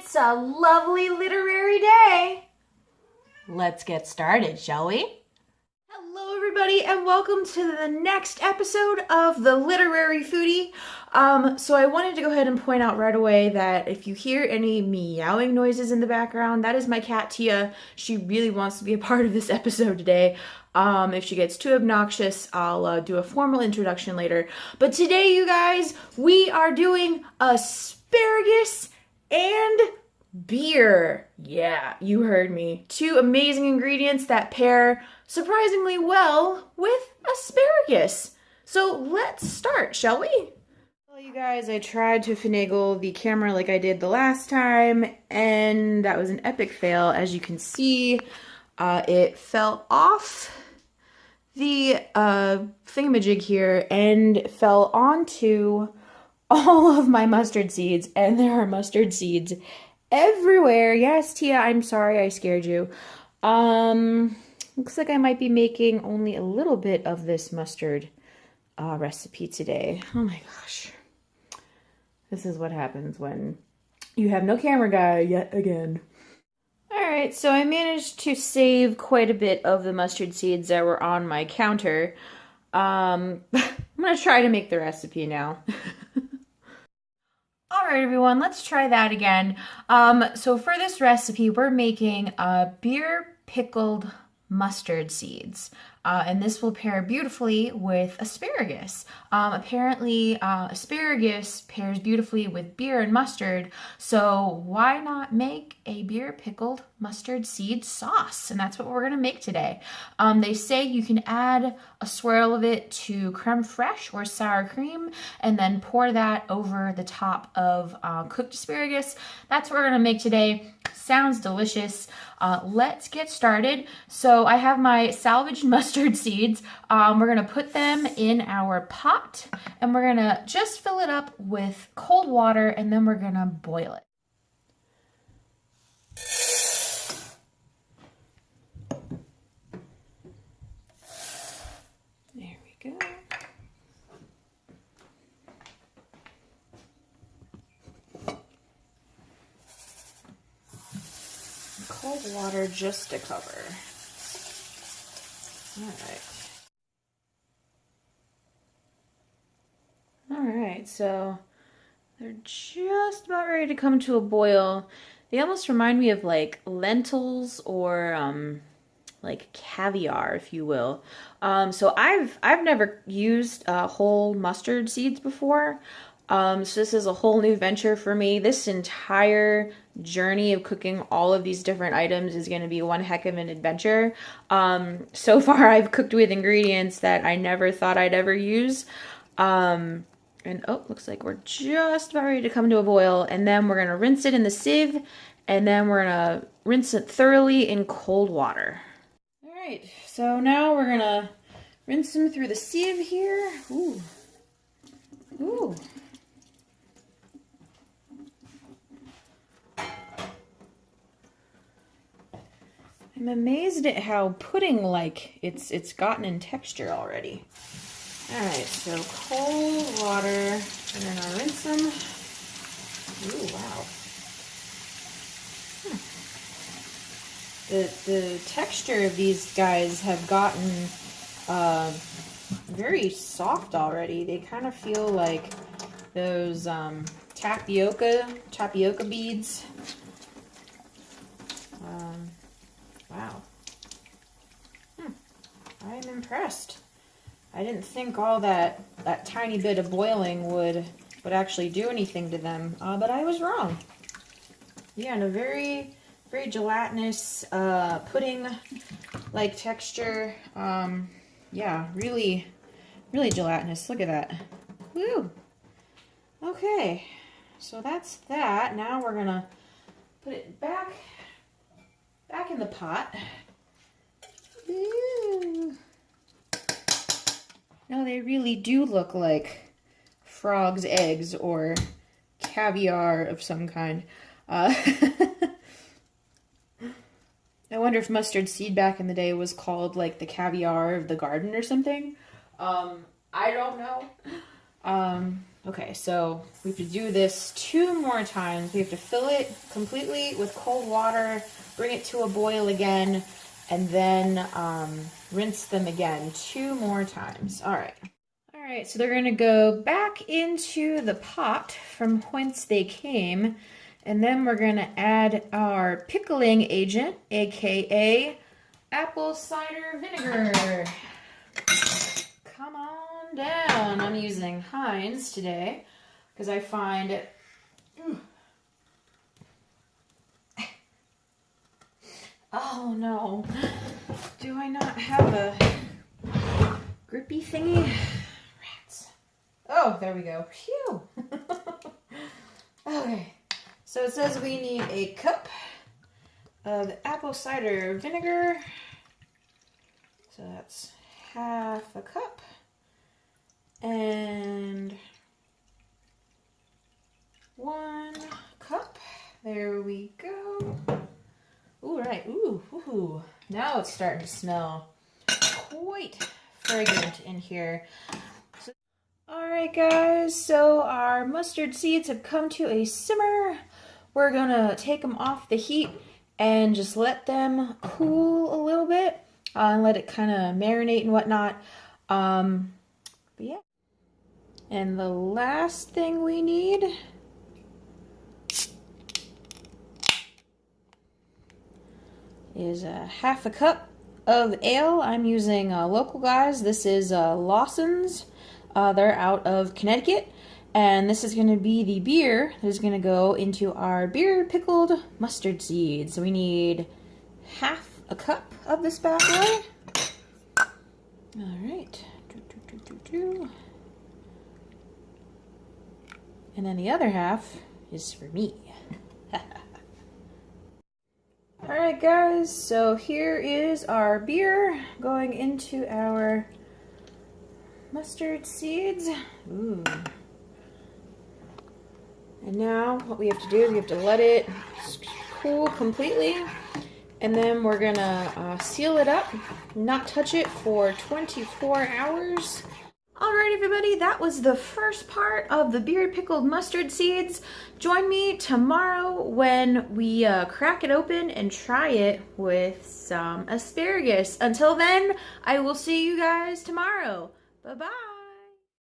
It's a lovely literary day. Let's get started, shall we? Hello, everybody, and welcome to the next episode of the Literary Foodie. So I wanted to go ahead and point out right away that if you hear any meowing noises in the background, that is my cat Tia. She really wants to be a part of this episode today. If she gets too obnoxious, I'll do a formal introduction later. But today, you guys, we are doing asparagus and beer. Yeah, you heard me. Two amazing ingredients that pair surprisingly well with asparagus. So let's start, shall we? Well, you guys, I tried to finagle the camera like I did the last time, and that was an epic fail. As you can see, it fell off the thingamajig here and fell onto all of my mustard seeds, and there are mustard seeds everywhere. Yes, Tia, I'm sorry I scared you. Looks like I might be making only a little bit of this mustard recipe today. Oh my gosh. This is what happens when you have no camera guy yet again. Alright, so I managed to save quite a bit of the mustard seeds that were on my counter. I'm gonna try to make the recipe now. Alright everyone, let's try that again. So for this recipe, we're making beer pickled mustard seeds. And this will pair beautifully with asparagus. Apparently, asparagus pairs beautifully with beer and mustard, so why not make a beer pickled mustard seed sauce? And that's what we're gonna make today. They say you can add a swirl of it to creme fraiche or sour cream, and then pour that over the top of cooked asparagus. That's what we're gonna make today. Sounds delicious. Let's get started. So I have my salvaged mustard seeds. We're gonna put them in our pot, and we're gonna just fill it up with cold water, and then we're gonna boil it. There we go. Cold water just to cover. Alright, so they're just about ready to come to a boil. They almost remind me of like lentils or like caviar, if you will. So I've never used whole mustard seeds before. So this is a whole new venture for me. This entire journey of cooking all of these different items is going to be one heck of an adventure. So far I've cooked with ingredients that I never thought I'd ever use. And oh, looks like we're just about ready to come to a boil, and then we're going to rinse it in the sieve, and then we're going to rinse it thoroughly in cold water. All right, so now we're going to rinse them through the sieve here. Ooh. Ooh. I'm amazed at how pudding-like it's gotten in texture already. Alright, so cold water, and then I'll rinse them. Ooh, wow. The texture of these guys have gotten very soft already. They kind of feel like those tapioca beads. Wow. I'm impressed. I didn't think all that tiny bit of boiling would actually do anything to them, but I was wrong. Yeah, and a very, very gelatinous pudding-like texture. Yeah, really, really gelatinous. Look at that. Woo! Okay, so that's that. Now we're gonna put it back in the pot. Ooh. No, they really do look like frog's eggs or caviar of some kind. I wonder if mustard seed back in the day was called like the caviar of the garden or something. I don't know. Okay, so we have to do this 2 more times. We have to fill it completely with cold water, bring it to a boil again, and then rinse them again 2 more times. All right. All right, so they're gonna go back into the pot from whence they came, and then we're gonna add our pickling agent, aka apple cider vinegar. Come on down. I'm using Heinz today because I find it. Oh no. Do I not have a grippy thingy? Rats. Oh, there we go. Phew. Okay. So it says we need a cup of apple cider vinegar. So that's half a cup. And 1 cup. There we go. Ooh, right. Ooh. Now it's starting to smell quite fragrant in here. Alright guys, so our mustard seeds have come to a simmer. We're gonna take them off the heat and just let them cool a little bit and let it kind of marinate and whatnot. But yeah. And the last thing we need is a half a cup of ale. I'm using local guys. This is Lawson's. They're out of Connecticut. And this is going to be the beer that is going to go into our beer pickled mustard seeds. So we need half a cup of this bad boy. All right. And then the other half is for me. Alright guys, so here is our beer going into our mustard seeds. Ooh. And now what we have to do is we have to let it cool completely. And then we're gonna seal it up, not touch it for 24 hours. Alright everybody, that was the first part of the beer pickled mustard seeds. Join me tomorrow when we crack it open and try it with some asparagus. Until then, I will see you guys tomorrow. Bye-bye.